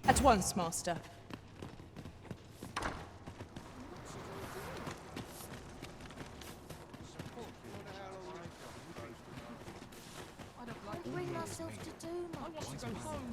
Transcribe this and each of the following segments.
At once, Master. Bring myself to do much. I want to go home.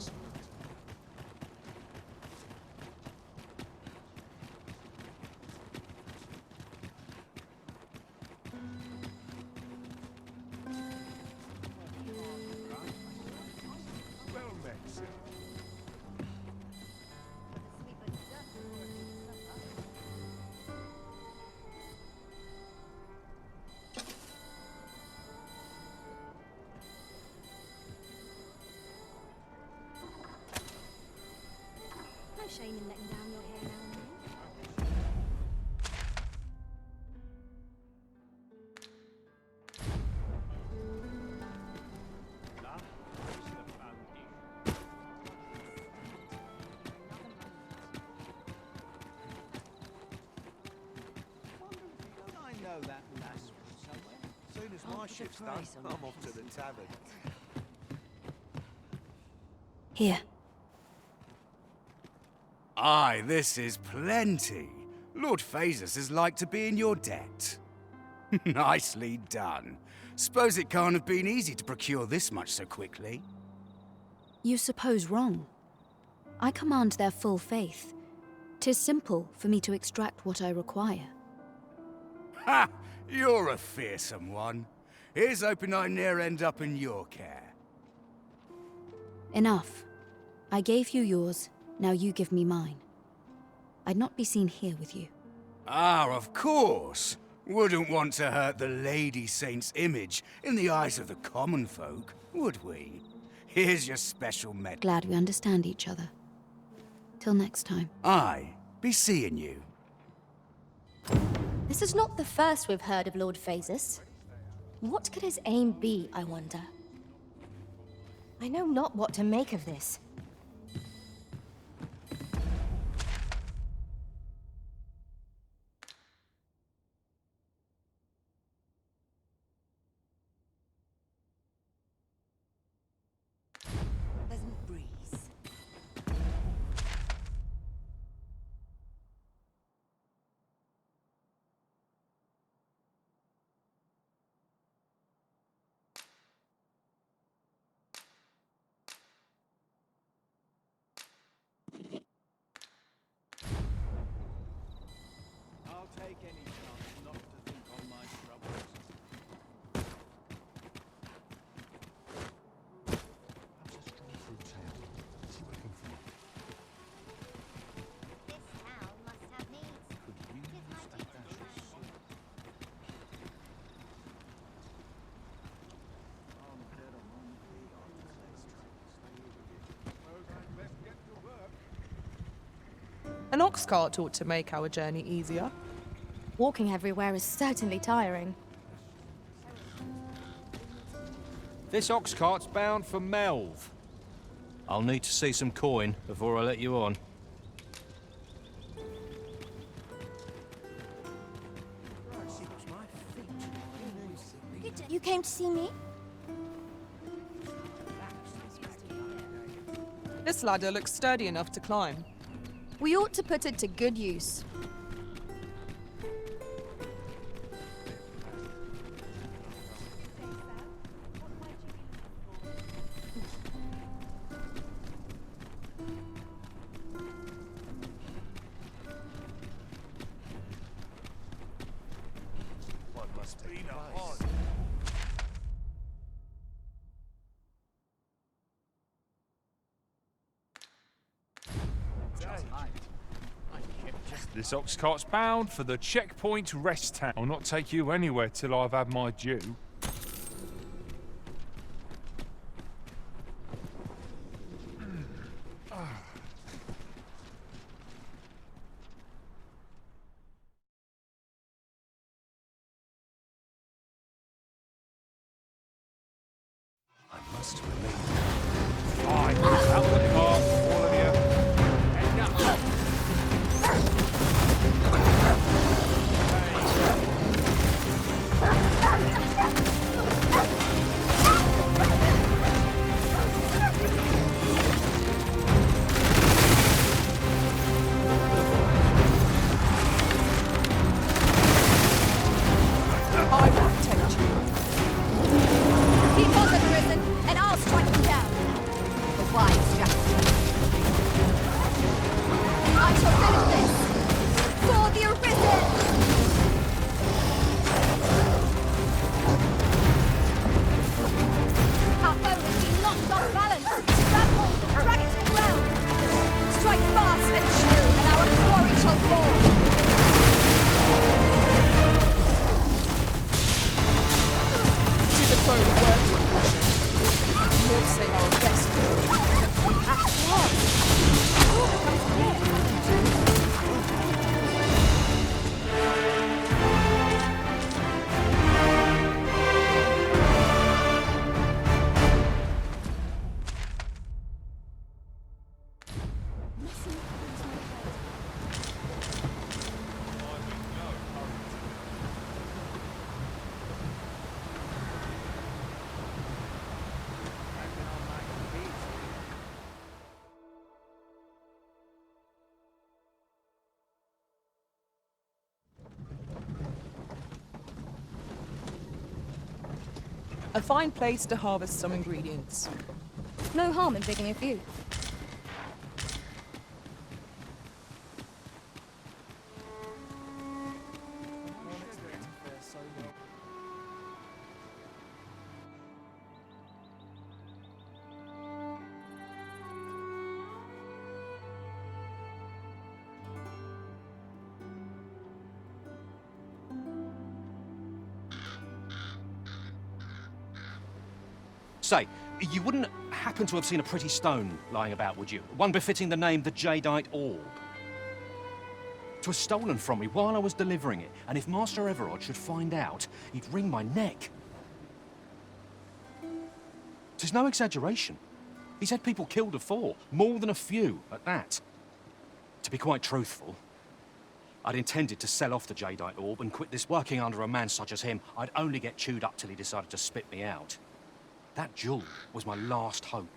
No shame in letting down your hair now and then. I know that lass from somewhere. As soon as my shift's done, I'm off to the tavern. Here. Aye, this is plenty. Lord Phaesus is like to be in your debt. Nicely done. Suppose it can't have been easy to procure this much so quickly. You suppose wrong. I command their full faith. 'Tis simple for me to extract what I require. Ha! You're a fearsome one. Here's hoping I ne'er end up in your care. Enough. I gave you yours, now you give me mine. I'd not be seen here with you. Ah, of course. Wouldn't want to hurt the Lady Saint's image in the eyes of the common folk, would we? Here's your special medal. Glad we understand each other. Till next time. Aye, be seeing you. This is not the first we've heard of Lord Phaesus. What could his aim be, I wonder? I know not what to make of this. Pleasant breeze. I'll take any chance not to think on my troubles. This town must have needs. Tis my teacher's man. An ox cart ought to make our journey easier. Walking everywhere is certainly tiring. This ox cart's bound for Melve. I'll need to see some coin before I let you on. You came to see me? This ladder looks sturdy enough to climb. We ought to put it to good use. One must be hard. This ox cart's bound for the checkpoint rest town. I'll not take you anywhere till I've had my due. I must remain. Fine, out the car, all of you. Head up. A fine place to harvest some ingredients. No harm in picking a few. Say, you wouldn't happen to have seen a pretty stone lying about, would you? One befitting the name the Jadeite Orb. 'Twas stolen from me while I was delivering it, and if Master Everard should find out, he'd wring my neck. 'Tis no exaggeration. He's had people killed afore, more than a few at that. To be quite truthful, I'd intended to sell off the Jadeite Orb and quit this working under a man such as him. I'd only get chewed up till he decided to spit me out. That jewel was my last hope.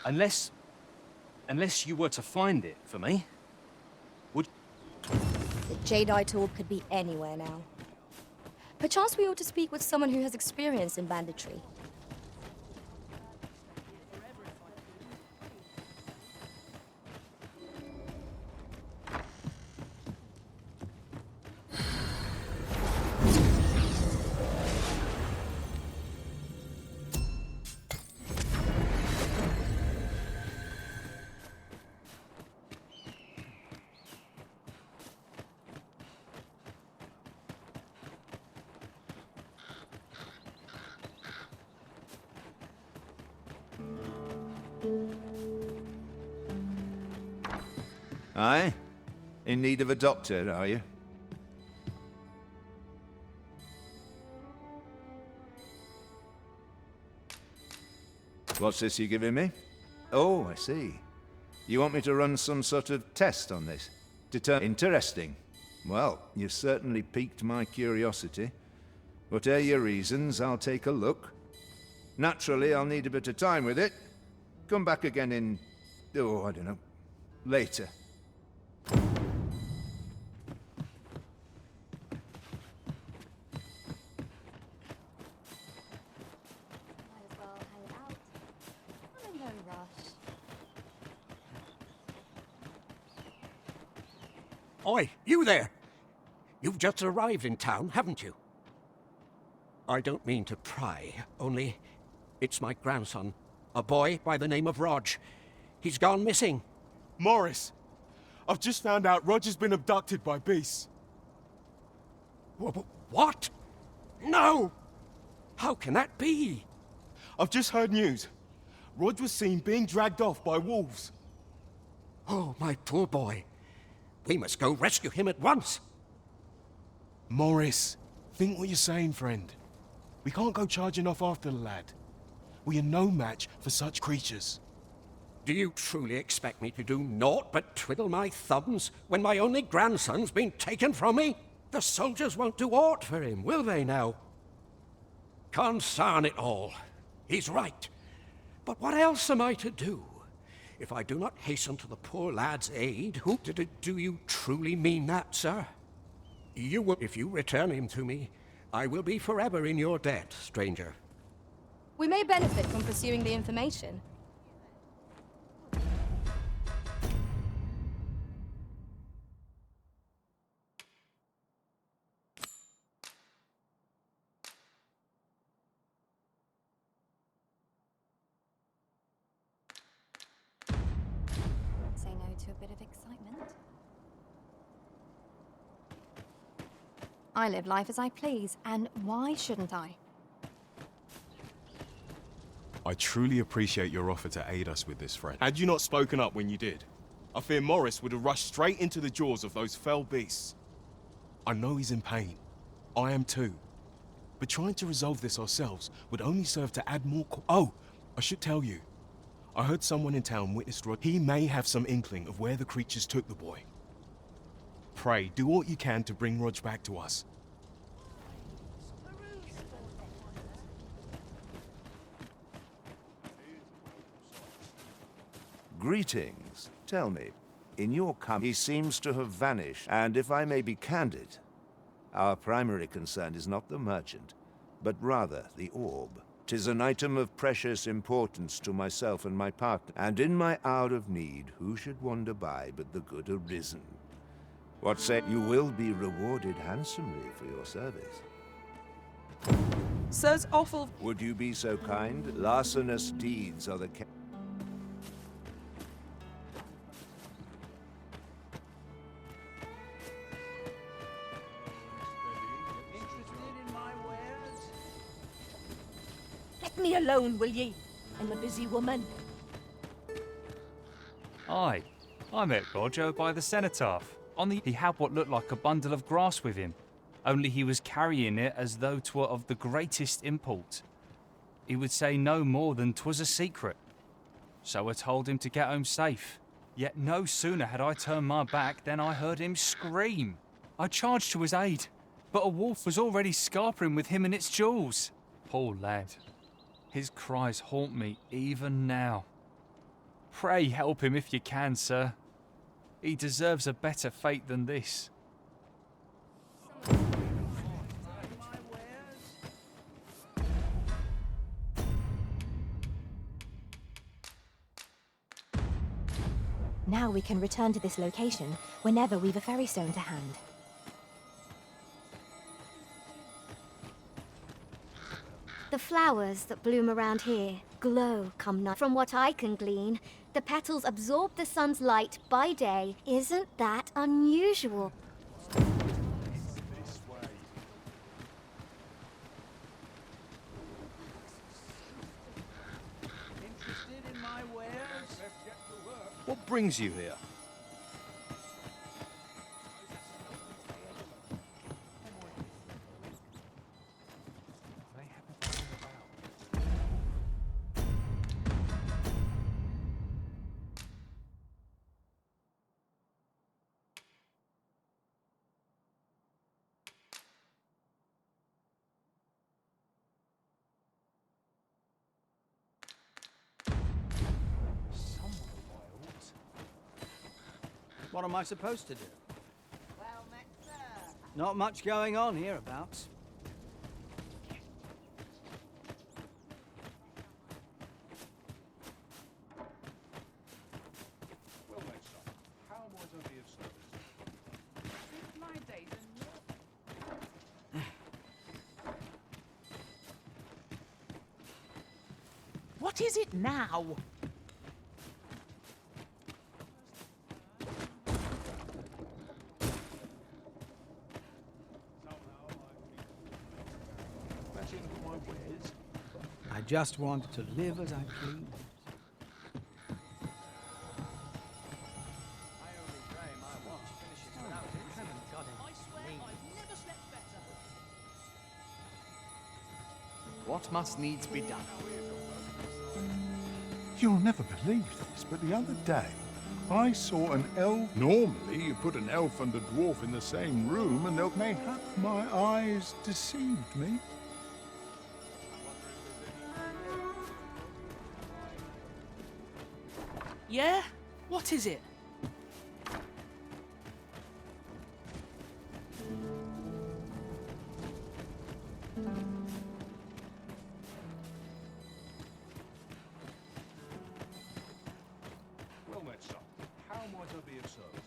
Unless you were to find it for me, would... The Jadeite Orb could be anywhere now. Perchance we ought to speak with someone who has experience in banditry. Aye? In need of a doctor, are you? What's this you're giving me? Oh, I see. You want me to run some sort of test on this? Interesting. Well, you've certainly piqued my curiosity. Whatever your reasons, I'll take a look. Naturally, I'll need a bit of time with it. Come back again in... oh, I don't know. Later. Oi, you there! You've just arrived in town, haven't you? I don't mean to pry, only it's my grandson, a boy by the name of Rog. He's gone missing. Morris, I've just found out Roger's been abducted by beasts. What? No! How can that be? I've just heard news. Rog was seen being dragged off by wolves. Oh, my poor boy. We must go rescue him at once. Morris, think what you're saying, friend. We can't go charging off after the lad. We are no match for such creatures. Do you truly expect me to do naught but twiddle my thumbs when my only grandson's been taken from me? The soldiers won't do aught for him, will they now? Consarn it all. He's right. But what else am I to do? If I do not hasten to the poor lad's aid, who do you truly mean that, sir? You will, if you return him to me, I will be forever in your debt, stranger. We may benefit from pursuing the information. Say no to a bit of excitement. I live life as I please, and why shouldn't I? I truly appreciate your offer to aid us with this, friend. Had you not spoken up when you did, I fear Morris would have rushed straight into the jaws of those fell beasts. I know he's in pain. I am too. But trying to resolve this ourselves would only serve to add more Oh, I should tell you. I heard someone in town witnessed Rod. He may have some inkling of where the creatures took the boy. Pray, do what you can to bring Rog back to us. Greetings. Tell me, in your he seems to have vanished, and if I may be candid, our primary concern is not the merchant, but rather the orb. 'Tis an item of precious importance to myself and my partner, and in my hour of need, who should wander by but the good Arisen? What say you will be rewarded handsomely for your service? Sir's awful. Would you be so kind? Larcenous deeds are the Let me alone, will ye? I'm a busy woman. Aye, I met Roger by the cenotaph. He had what looked like a bundle of grass with him, only he was carrying it as though 'twere of the greatest import. He would say no more than 'twas a secret. So I told him to get home safe. Yet no sooner had I turned my back than I heard him scream. I charged to his aid, but a wolf was already scarpering with him and its jewels. Poor lad. His cries haunt me even now. Pray help him if you can, sir. He deserves a better fate than this. Now we can return to this location whenever we've a ferry stone to hand. The flowers that bloom around here glow come night. From what I can glean, the petals absorb the sun's light by day. Isn't that unusual? What brings you here? What am I supposed to do? Not much going on hereabouts. Well, mate, son, how might I be of service? My days are What is it now? I just want to live as I please. What must needs be done? You'll never believe this, but the other day, I saw an elf. Normally, you put an elf and a dwarf in the same room, and they'll mayhap my eyes deceived me. Yeah? What is it? Well met, son. How might I be of service?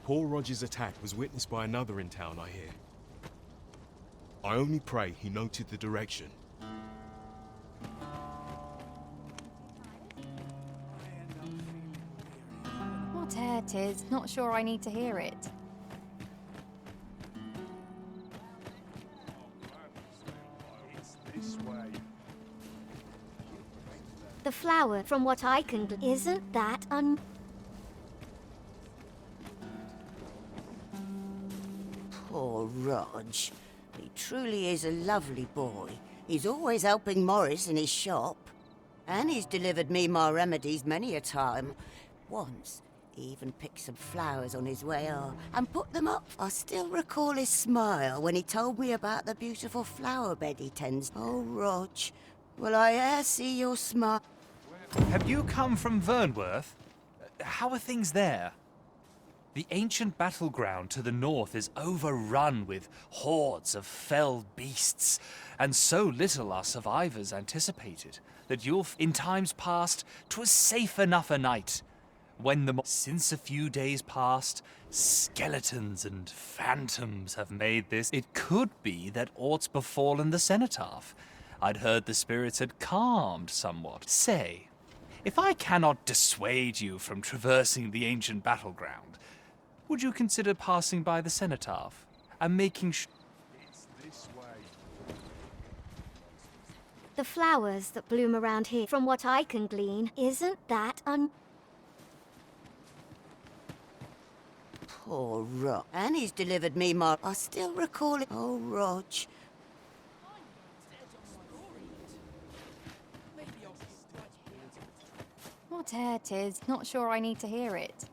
Poor Roger's attack was witnessed by another in town, I hear. I only pray he noted the direction. Whate'er 'tis, not sure I need to hear it. It's this way. The flower, from what I can isn't that Poor Rog. He truly is a lovely boy. He's always helping Morris in his shop. And he's delivered me my remedies many a time. Once, he even picked some flowers on his way and put them up. I still recall his smile when he told me about the beautiful flower bed he tends. Oh, Rog, will I e'er see your smile? Have you come from Vernworth? How are things there? The ancient battleground to the north is overrun with hordes of fell beasts, and so little our survivors anticipated that in times past 'twas safe enough a night. Since a few days past, skeletons and phantoms have made this. It could be that aught's befallen the cenotaph. I'd heard the spirits had calmed somewhat. Say, if I cannot dissuade you from traversing the ancient battleground, would you consider passing by the cenotaph and making sure? It's this way. The flowers that bloom around here, from what I can glean, isn't that Poor Rog. And he's delivered me my... I still recall it. Oh, Rog. What air 'tis. Not sure I need to hear it.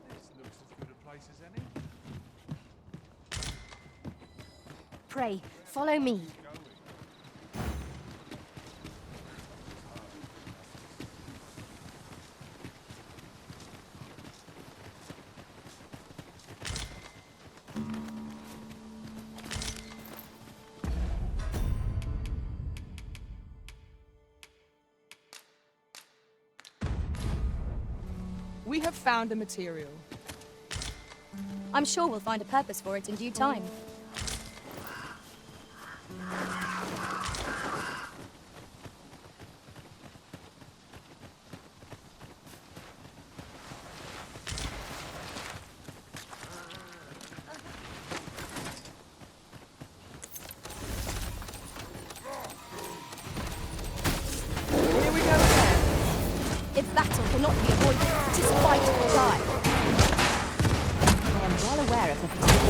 This looks as good a place as any. Pray, follow me. We have found a material. I'm sure we'll find a purpose for it in due time. Here we go again. If battle cannot be avoided, 'tis fight or die. I am well aware of the potential.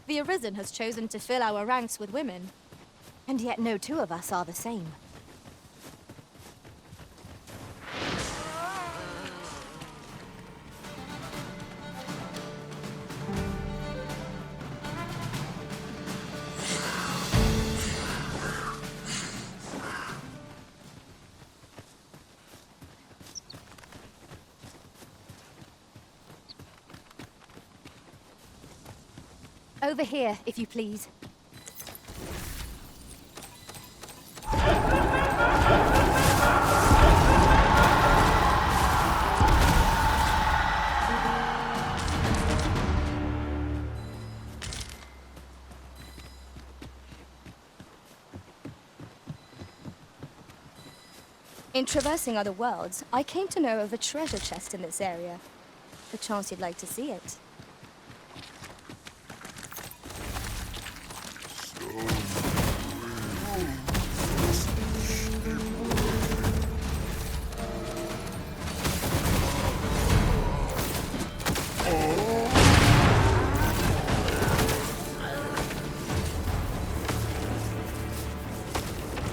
The Arisen has chosen to fill our ranks with women, and yet no two of us are the same. Over here, if you please. In traversing other worlds, I came to know of a treasure chest in this area. Perchance you'd like to see it.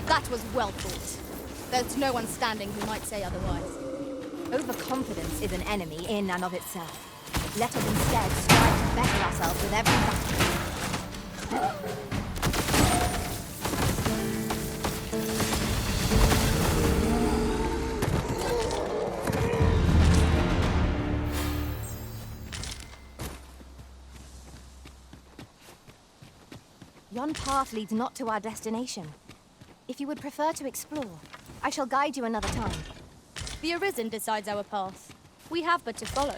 That was well thought. There's no one standing who might say otherwise. Overconfidence is an enemy in and of itself. Let us instead strive to better ourselves with every battle. Yon path leads not to our destination. If you would prefer to explore, I shall guide you another time. The Arisen decides our path. We have but to follow.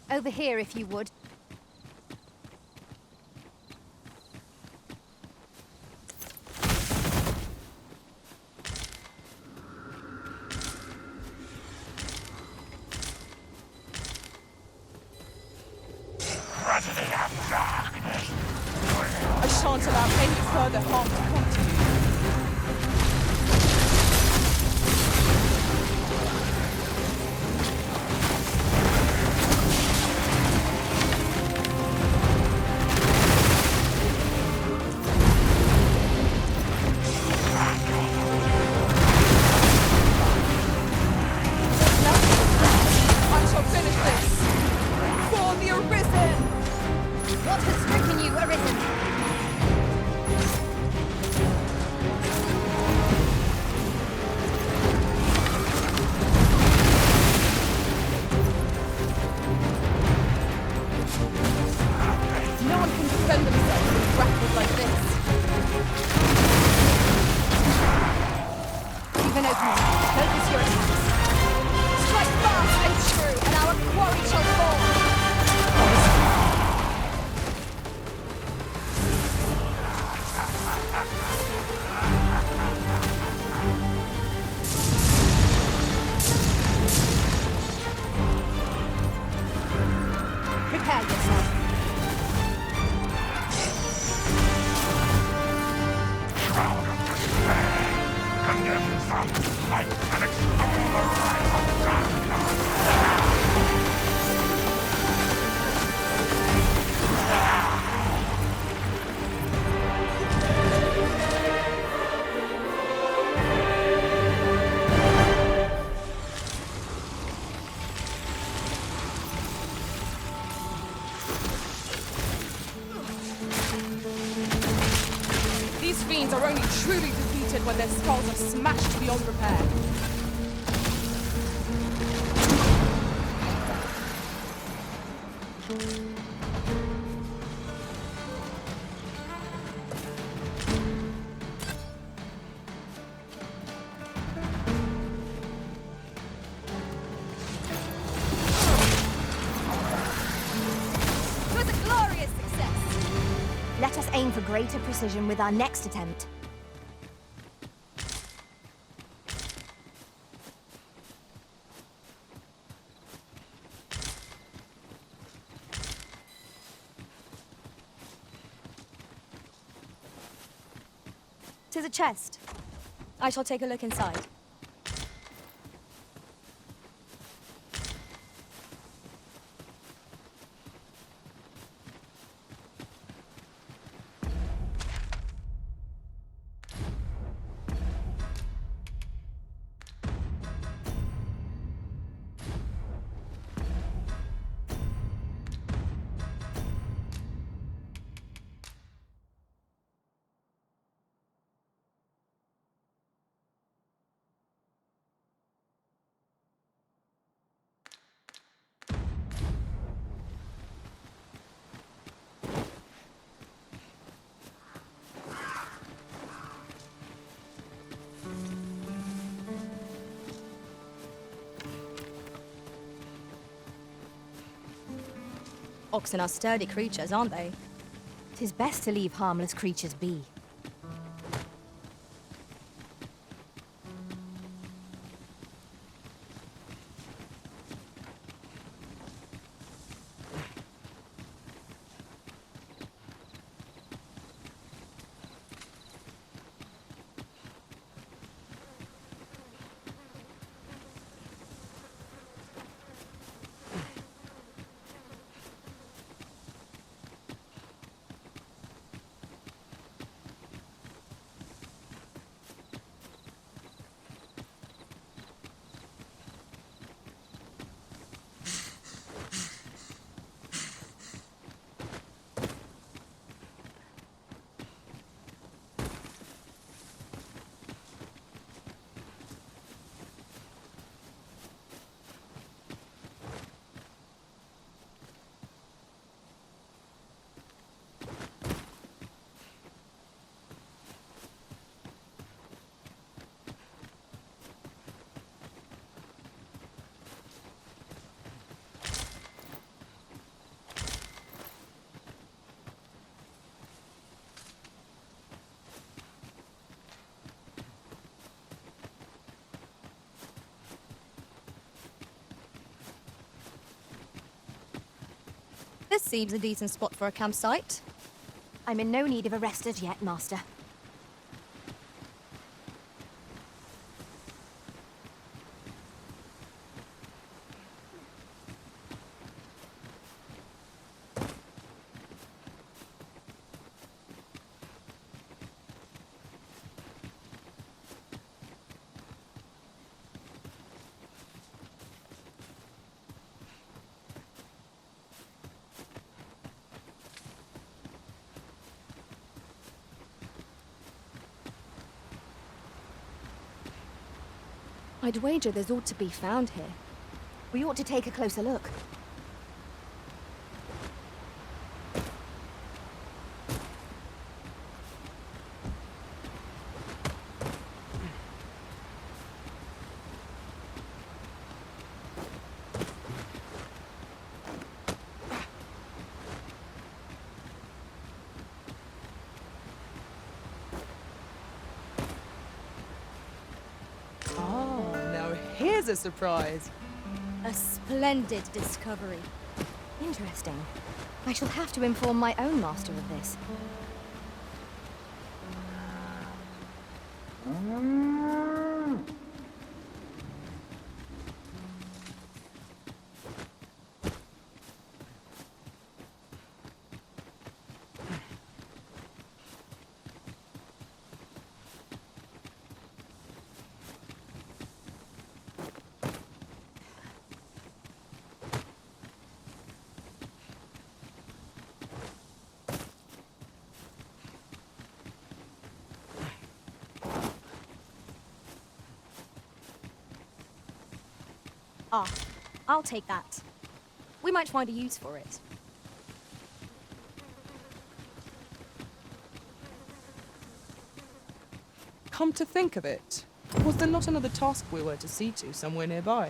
Over here, if you would. shan't allow any further harm to come to you. I shall finish this. For the Arisen! What has stricken you, Arisen? No one can defend themselves with grapples like this. Even opening, focus your attacks. Strike fast and true, and our quarry shall fall. Prepare yourself. These fiends are only truly defeated when their skulls are smashed beyond repair. It was a glorious success. Let us aim for greater precision with our next attempt. To the chest. I shall take a look inside. Oxen are sturdy creatures, aren't they? 'Tis best to leave harmless creatures be. This seems a decent spot for a campsite. I'm in no need of arrest as yet, Master. I'd wager there's ought to be found here. We ought to take a closer look. Here's a surprise. A splendid discovery. Interesting. I shall have to inform my own master of this. Ah, I'll take that. We might find a use for it. Come to think of it, was there not another task we were to see to somewhere nearby?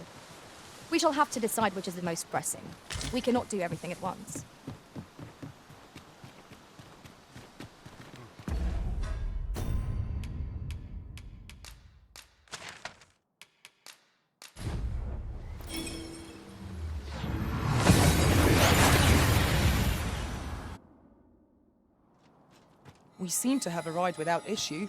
We shall have to decide which is the most pressing. We cannot do everything at once. We seem to have arrived without issue.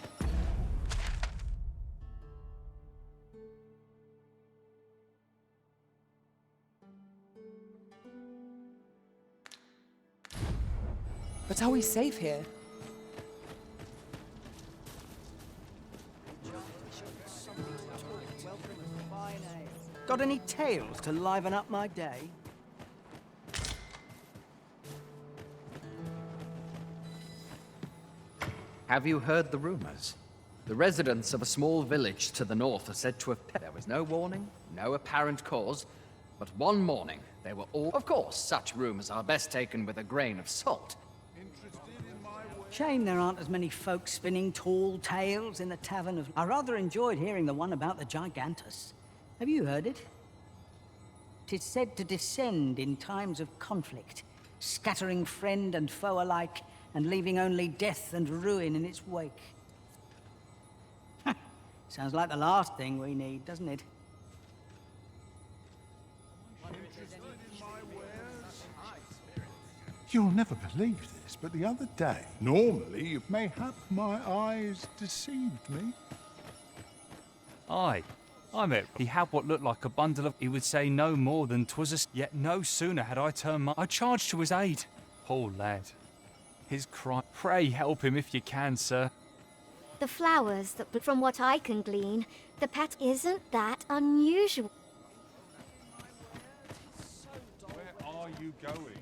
But are we safe here? Got any tales to liven up my day? Have you heard the rumors? The residents of a small village to the north are said to have... There was no warning, no apparent cause, but one morning they were all... Of course, such rumors are best taken with a grain of salt. Shame there aren't as many folk spinning tall tales in the tavern of... I rather enjoyed hearing the one about the Gigantus. Have you heard it? 'Tis said to descend in times of conflict, scattering friend and foe alike, and leaving only death and ruin in its wake. Sounds like the last thing we need, doesn't it? You'll never believe this, but the other day, normally, mayhap my eyes deceived me. Aye, I met. He had what looked like a bundle of... He would say no more than 'twas a... Yet no sooner had I turned my... I charged to his aid. Poor lad. His cry. Pray help him if you can, sir. The flowers that, from what I can glean, the pet isn't that unusual. Where are you going?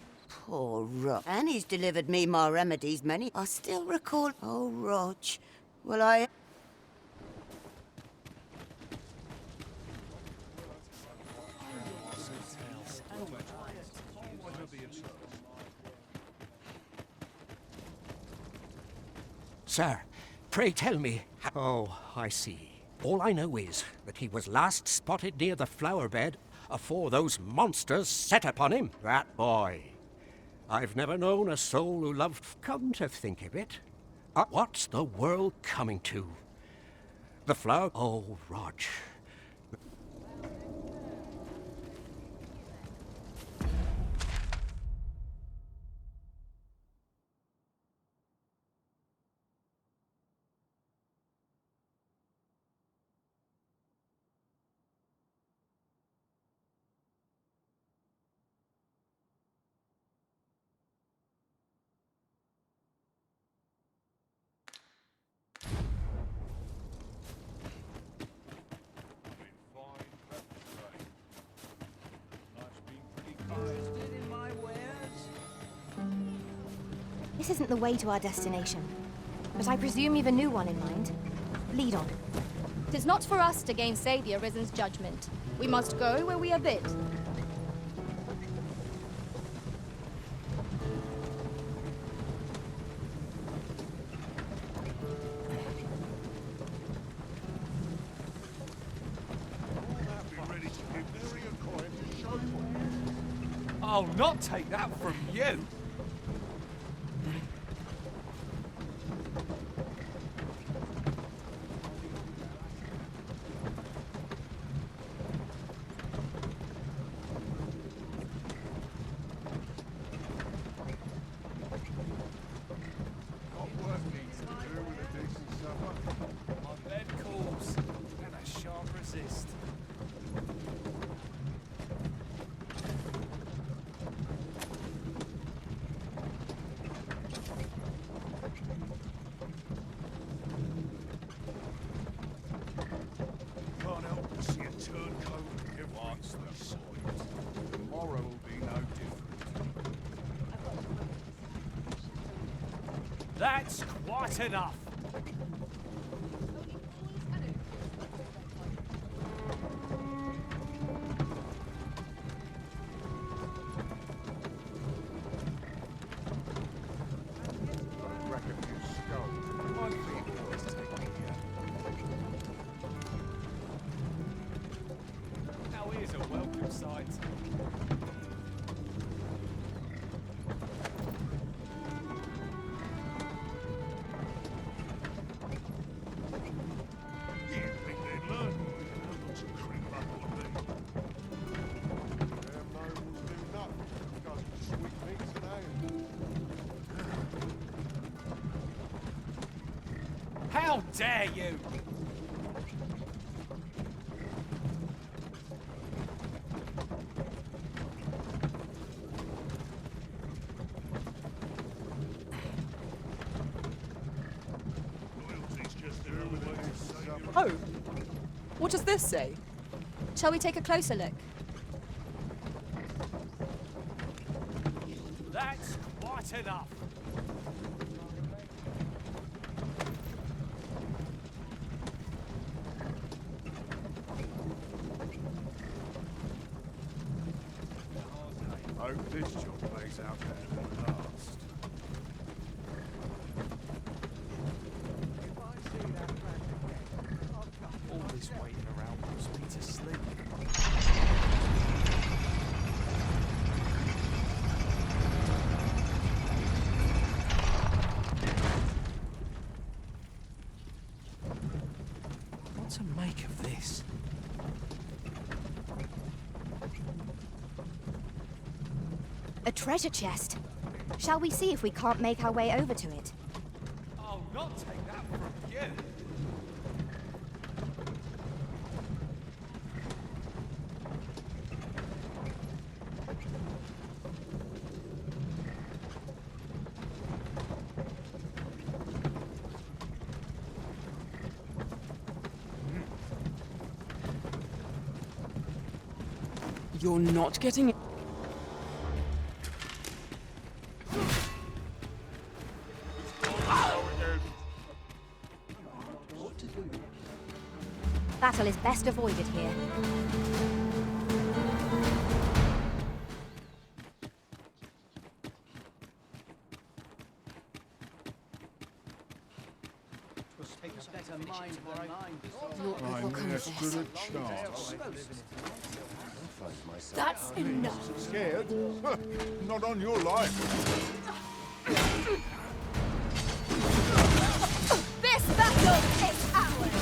Poor Rog. And he's delivered me my remedies many. I still recall... Oh, Rog. Well, I... Sir, pray tell me. Oh, I see. All I know is that he was last spotted near the flower bed afore those monsters set upon him. That boy. I've never known a soul who loved... Come to think of it, what's the world coming to? The flower... Oh, Rog. This isn't the way to our destination. But I presume you've a new one in mind. Lead on. 'Tis not for us to gainsay the Arisen's judgment. We must go where we are bid. I'll not take that from you. That's quite enough. Now here's a welcome sight. How dare you! Oh, what does this say? Shall we take a closer look? That's quite enough. Hope this job plays out better than the last. All this waiting around puts me to sleep. What to make of this? A treasure chest. Shall we see if we can't make our way over to it? I'll not take that from you. You're not getting it. Battle is best avoided here. I'm desperate a chance. That's enough. Scared? Not on your life. This battle is ours!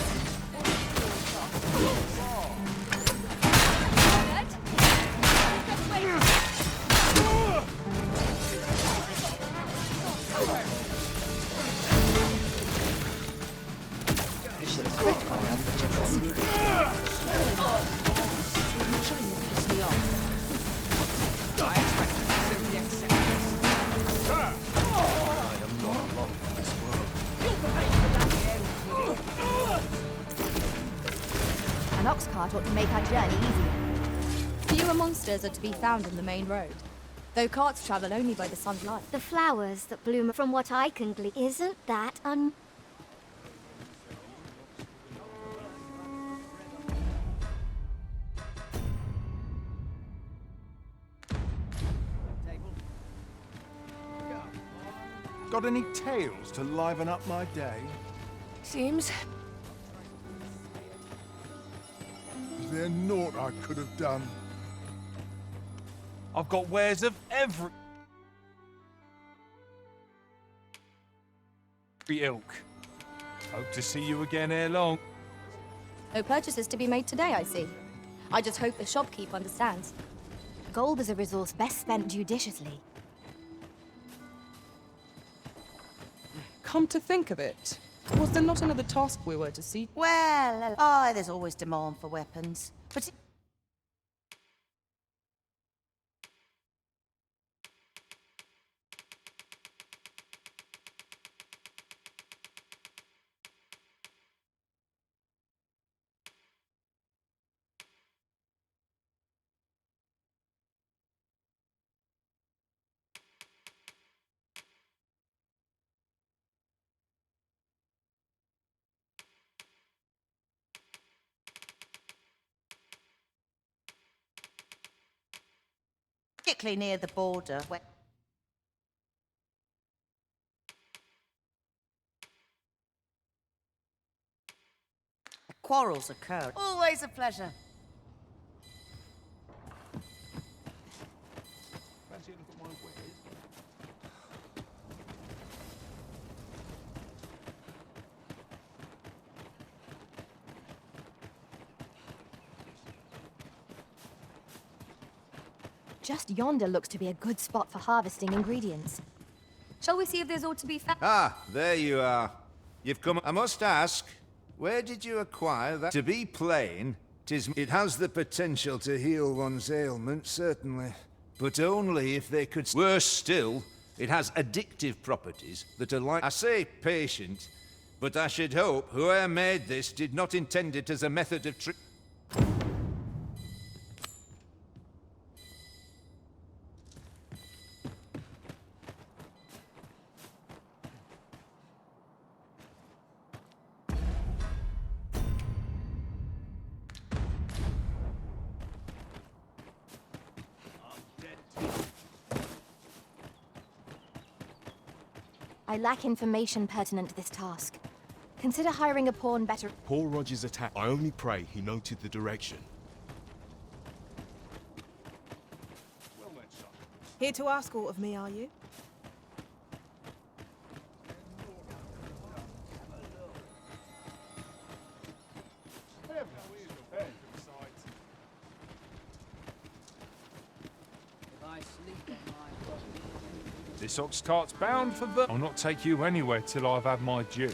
An ox cart ought to make our journey easier. Fewer monsters are to be found on the main road. Though carts travel only by the sun's light. The flowers that bloom, from what I can glean, isn't that Got any tales to liven up my day? Seems. Is there naught I could have done? I've got wares of every ilk. Hope to see you again ere long. No purchases to be made today, I see. I just hope the shopkeep understands. Gold is a resource best spent judiciously. Come to think of it, was there not another task we were to see? Well, there's always demand for weapons. But particularly near the border, where quarrels occur. Always a pleasure. Fancy a look at my wares? Just yonder looks to be a good spot for harvesting ingredients. Shall we see if there's aught to be found? Ah, there you are. You've come. I must ask, where did you acquire that? To be plain, it has the potential to heal one's ailments, certainly. But only if they could. Worse still, it has addictive properties that are like. I say patient, but I should hope whoever made this did not intend it as a method of I lack information pertinent to this task. Consider hiring a pawn better. Paul Roger's attack. I only pray he noted the direction. Here to ask aught of me, are you? This ox cart's bound for the. I'll not take you anywhere till I've had my due.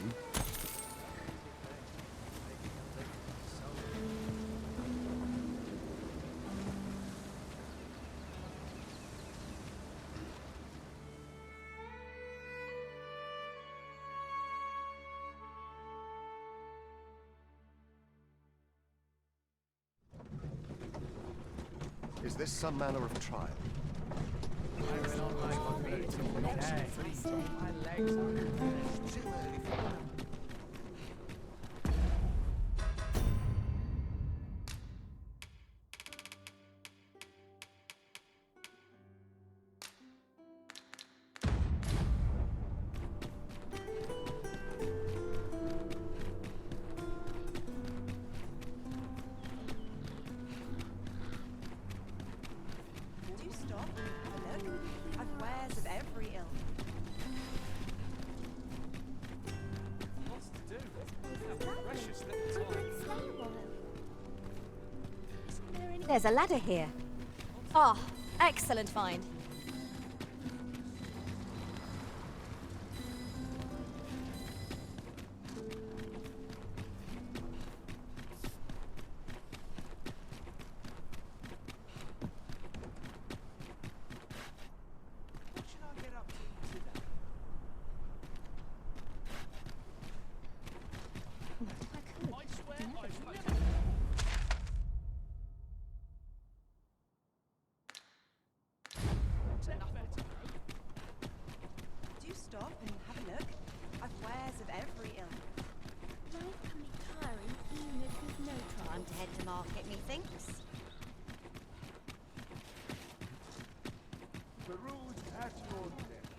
Is this some manner of trial? There's a ladder here. Ah, excellent find. Do stop and have a look. I've wares of every ilk. Life can be tiring even if you've no time to head to market, methinks. Peruse at your death.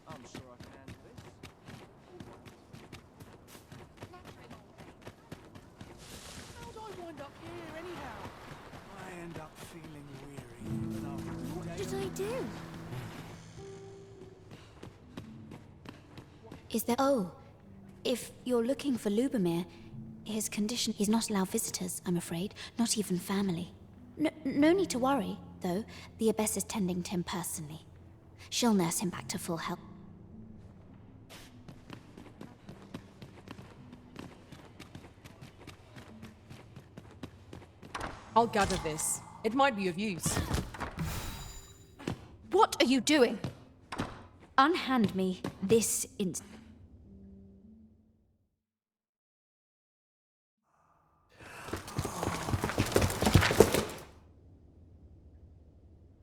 I'm sure I can handle this. How'd I wind up here, anyhow? I end up feeling weary even after a What day did I of- do? Is there... Oh, if you're looking for Lubomir, his condition... He's not allowed visitors, I'm afraid. Not even family. No need to worry, though. The Abbess is tending to him personally. She'll nurse him back to full health. I'll gather this. It might be of use. What are you doing? Unhand me this instant.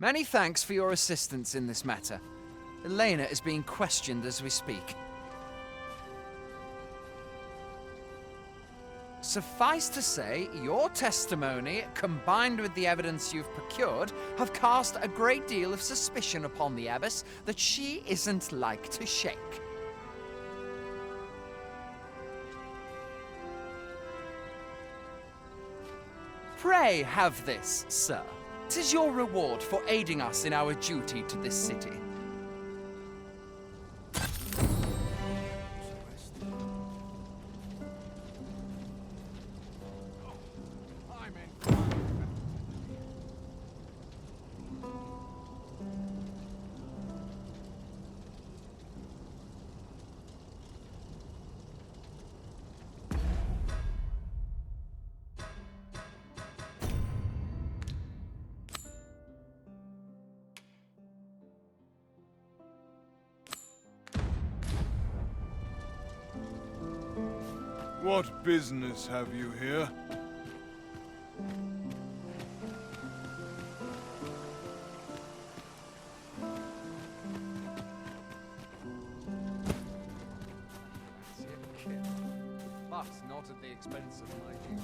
Many thanks for your assistance in this matter. Elena is being questioned as we speak. Suffice to say, your testimony, combined with the evidence you've procured, have cast a great deal of suspicion upon the Abbess that she isn't like to shake. Pray have this, sir. 'Tis your reward for aiding us in our duty to this city. What business have you here? But not at the expense of my duty.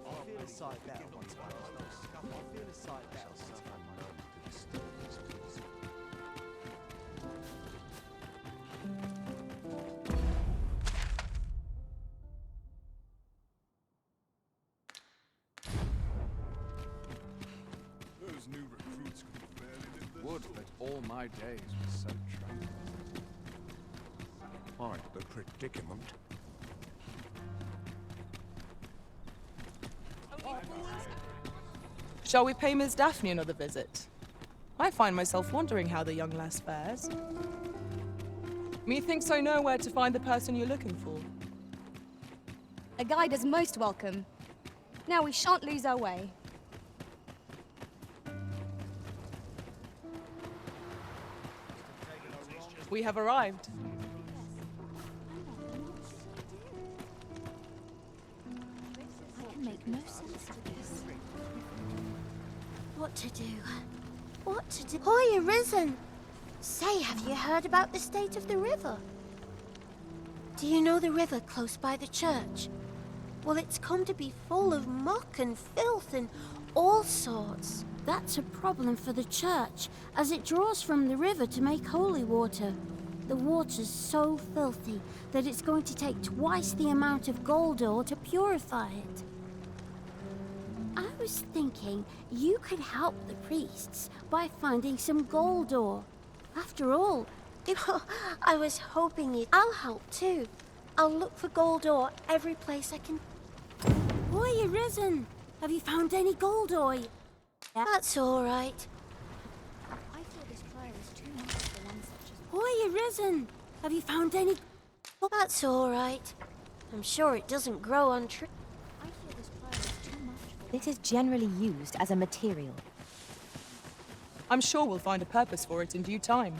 I'll feel a sight better once I'll feel a sight better once Those new recruits could barely live this. Would that all my days were so tranquil. Quite the predicament. Shall we pay Miss Daphne another visit? I find myself wondering how the young lass fares. Methinks I know where to find the person you're looking for. A guide is most welcome. Now we shan't lose our way. We have arrived. I can make no sense of this. What to do? What to do? Hoy, arisen! Say, have you heard about the state of the river? Do you know the river close by the church? Well, it's come to be full of muck and filth and all sorts. That's a problem for the church, as it draws from the river to make holy water. The water's so filthy that it's going to take twice the amount of gold ore to purify it. I was thinking you could help the priests by finding some gold ore. After all, I was hoping it. I'll help too. I'll look for gold ore every place I can. Boy, arisen! Have you found any gold ore? That's all right. I feel this trial is too much for one such as... Boy, arisen! Have you found any? That's all right. I'm sure it doesn't grow on trees. I feel this trial is too much for... This is generally used as a material. I'm sure we'll find a purpose for it in due time.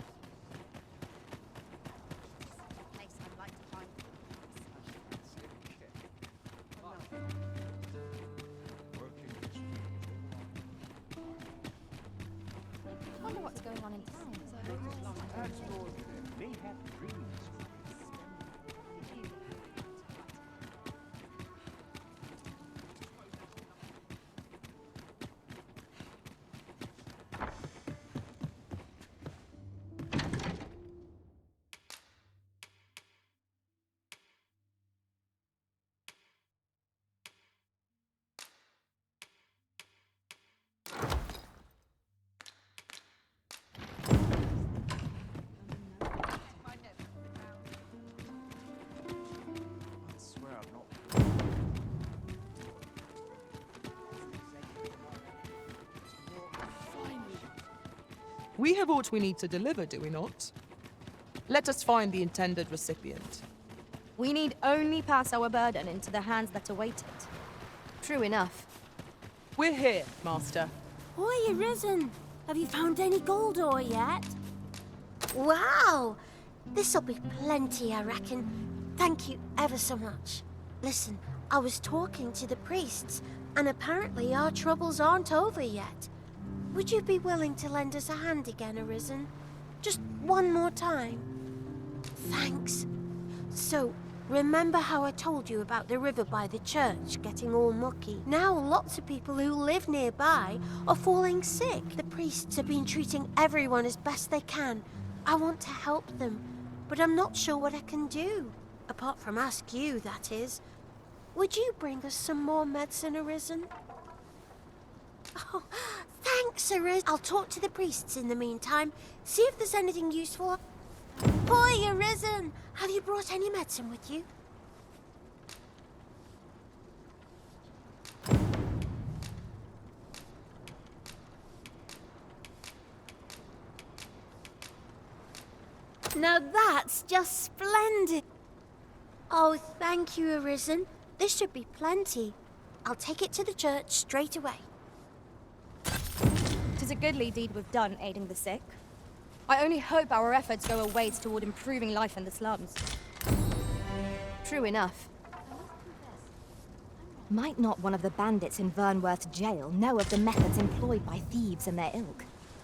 We have what we need to deliver, do we not? Let us find the intended recipient. We need only pass our burden into the hands that await it. True enough. We're here, Master. Oi, Arisen! Have you found any gold ore yet? Wow! This'll be plenty, I reckon. Thank you ever so much. Listen, I was talking to the priests, and apparently our troubles aren't over yet. Would you be willing to lend us a hand again, Arisen? Just one more time? Thanks. So, remember how I told you about the river by the church getting all mucky? Now lots of people who live nearby are falling sick. The priests have been treating everyone as best they can. I want to help them, but I'm not sure what I can do. Apart from ask you, that is. Would you bring us some more medicine, Arisen? Oh, thanks, Arisen. I'll talk to the priests in the meantime. See if there's anything useful. Boy, Arisen! Have you brought any medicine with you? Now that's just splendid. Oh, thank you, Arisen. This should be plenty. I'll take it to the church straight away. 'Tis a goodly deed we've done, aiding the sick. I only hope our efforts go a ways toward improving life in the slums. True enough. Might not one of the bandits in Vernworth jail know of the methods employed by thieves and their ilk?